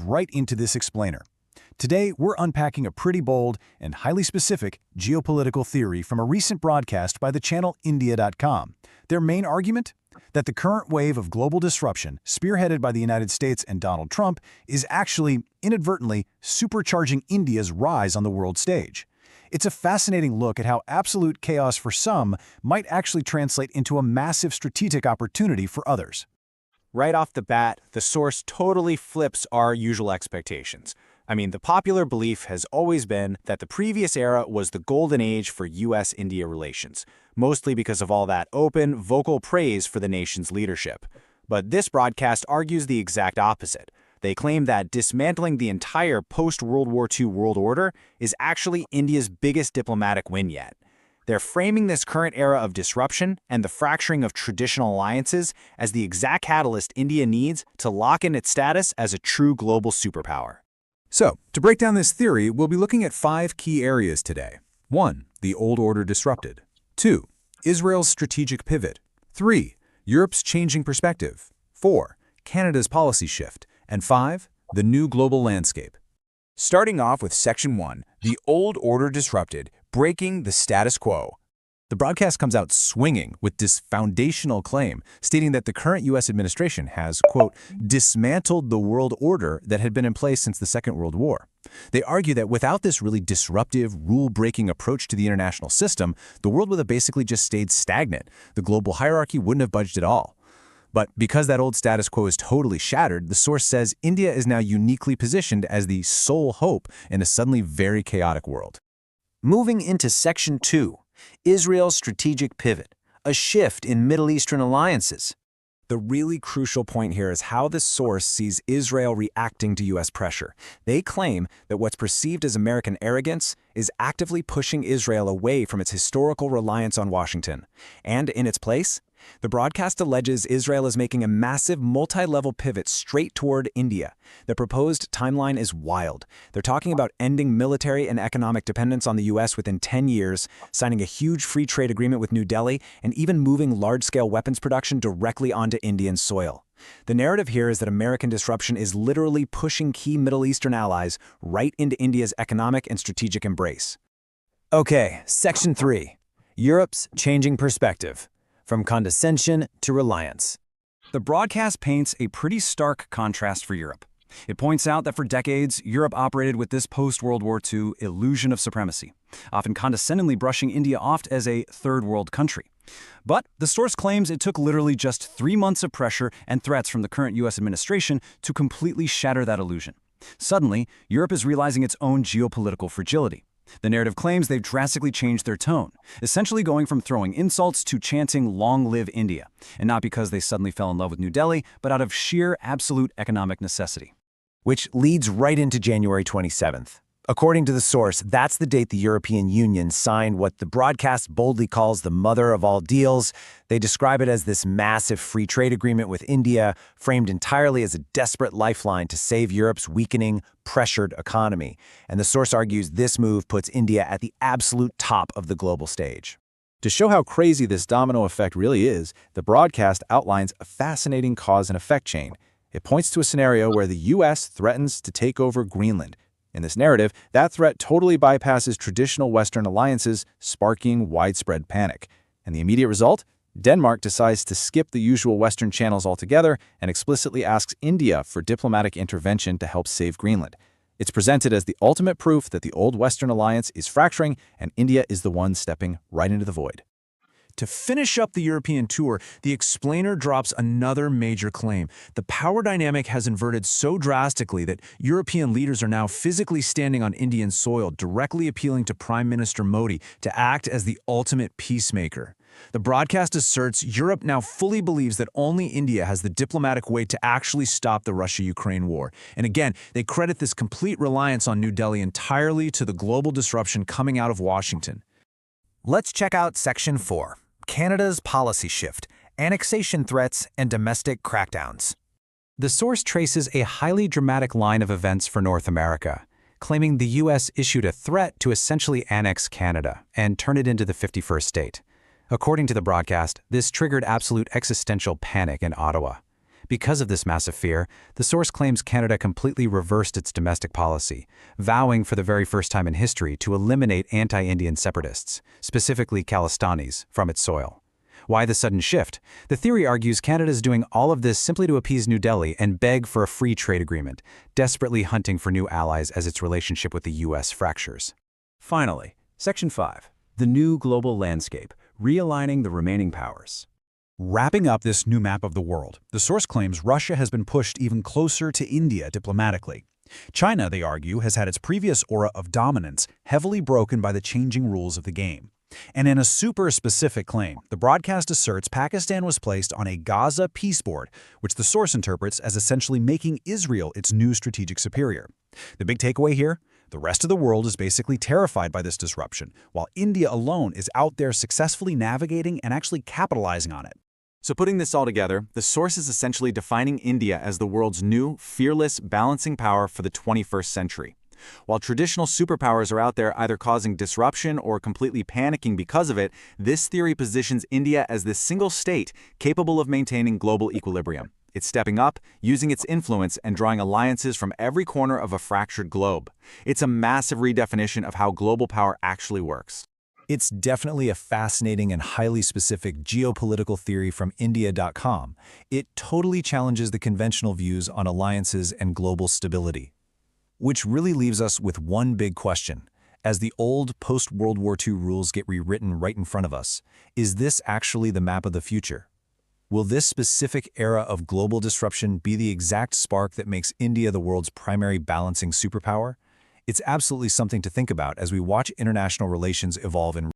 right into this explainer. Today, we're unpacking a pretty bold and highly specific geopolitical theory from a recent broadcast by the channel India.com. Their main argument? That the current wave of global disruption, spearheaded by the United States and Donald Trump, is actually, inadvertently, supercharging India's rise on the world stage. It's a fascinating look at how absolute chaos for some might actually translate into a massive strategic opportunity for others. Right off the bat, the source totally flips our usual expectations. I mean, the popular belief has always been that the previous era was the golden age for US-India relations, mostly because of all that open, vocal praise for the nation's leadership. But this broadcast argues the exact opposite. They claim that dismantling the entire post-World War II world order is actually India's biggest diplomatic win yet. They're framing this current era of disruption and the fracturing of traditional alliances as the exact catalyst India needs to lock in its status as a true global superpower. So, to break down this theory, we'll be looking at 5 key areas today. 1. The old order disrupted. 2. Israel's strategic pivot. 3. Europe's changing perspective. 4. Canada's policy shift. And 5. The new global landscape. Starting off with Section 1, the old order disrupted, breaking the status quo. The broadcast comes out swinging with this foundational claim, stating that the current U.S. administration has, quote, dismantled the world order that had been in place since the Second World War. They argue that without this really disruptive, rule-breaking approach to the international system, the world would have basically just stayed stagnant. The global hierarchy wouldn't have budged at all. But because that old status quo is totally shattered, the source says India is now uniquely positioned as the sole hope in a suddenly very chaotic world. Moving into Section 2, Israel's strategic pivot, a shift in Middle Eastern alliances. The really crucial point here is how the source sees Israel reacting to U.S. pressure. They claim that what's perceived as American arrogance is actively pushing Israel away from its historical reliance on Washington. And in its place, the broadcast alleges Israel is making a massive multi-level pivot straight toward India. The proposed timeline is wild. They're talking about ending military and economic dependence on the U.S. within 10 years, signing a huge free trade agreement with New Delhi, and even moving large-scale weapons production directly onto Indian soil. The narrative here is that American disruption is literally pushing key Middle Eastern allies right into India's economic and strategic embrace. Okay, Section 3, Europe's changing perspective. From condescension to reliance. The broadcast paints a pretty stark contrast for Europe. It points out that for decades, Europe operated with this post-World War II illusion of supremacy, often condescendingly brushing India off as a third world country. But the source claims it took literally just 3 months of pressure and threats from the current U.S. administration to completely shatter that illusion. Suddenly, Europe is realizing its own geopolitical fragility. The narrative claims they've drastically changed their tone, essentially going from throwing insults to chanting "Long live India," and not because they suddenly fell in love with New Delhi, but out of sheer absolute economic necessity. Which leads right into January 27th. According to the source, that's the date the European Union signed what the broadcast boldly calls the mother of all deals. They describe it as this massive free trade agreement with India, framed entirely as a desperate lifeline to save Europe's weakening, pressured economy. And the source argues this move puts India at the absolute top of the global stage. To show how crazy this domino effect really is, the broadcast outlines a fascinating cause and effect chain. It points to a scenario where the U.S. threatens to take over Greenland. In this narrative, that threat totally bypasses traditional Western alliances, sparking widespread panic. And the immediate result? Denmark decides to skip the usual Western channels altogether and explicitly asks India for diplomatic intervention to help save Greenland. It's presented as the ultimate proof that the old Western alliance is fracturing and India is the one stepping right into the void. To finish up the European tour, the explainer drops another major claim. The power dynamic has inverted so drastically that European leaders are now physically standing on Indian soil, directly appealing to Prime Minister Modi to act as the ultimate peacemaker. The broadcast asserts Europe now fully believes that only India has the diplomatic weight to actually stop the Russia-Ukraine war. And again, they credit this complete reliance on New Delhi entirely to the global disruption coming out of Washington. Let's check out Section 4. Canada's policy shift, annexation threats, and domestic crackdowns. The source traces a highly dramatic line of events for North America, claiming the U.S. issued a threat to essentially annex Canada and turn it into the 51st state. According to the broadcast, this triggered absolute existential panic in Ottawa. Because of this massive fear, the source claims Canada completely reversed its domestic policy, vowing for the very first time in history to eliminate anti-Indian separatists, specifically Khalistanis, from its soil. Why the sudden shift? The theory argues Canada is doing all of this simply to appease New Delhi and beg for a free trade agreement, desperately hunting for new allies as its relationship with the U.S. fractures. Finally, Section 5. The new global landscape, realigning the remaining powers. Wrapping up this new map of the world, the source claims Russia has been pushed even closer to India diplomatically. China, they argue, has had its previous aura of dominance heavily broken by the changing rules of the game. And in a super specific claim, the broadcast asserts Pakistan was placed on a Gaza peace board, which the source interprets as essentially making Israel its new strategic superior. The big takeaway here? The rest of the world is basically terrified by this disruption, while India alone is out there successfully navigating and actually capitalizing on it. So putting this all together, the source is essentially defining India as the world's new, fearless, balancing power for the 21st century. While traditional superpowers are out there either causing disruption or completely panicking because of it, this theory positions India as this single state capable of maintaining global equilibrium. It's stepping up, using its influence, and drawing alliances from every corner of a fractured globe. It's a massive redefinition of how global power actually works. It's definitely a fascinating and highly specific geopolitical theory from India.com. It totally challenges the conventional views on alliances and global stability. Which really leaves us with one big question. As the old post-World War II rules get rewritten right in front of us, is this actually the map of the future? Will this specific era of global disruption be the exact spark that makes India the world's primary balancing superpower? It's absolutely something to think about as we watch international relations evolve in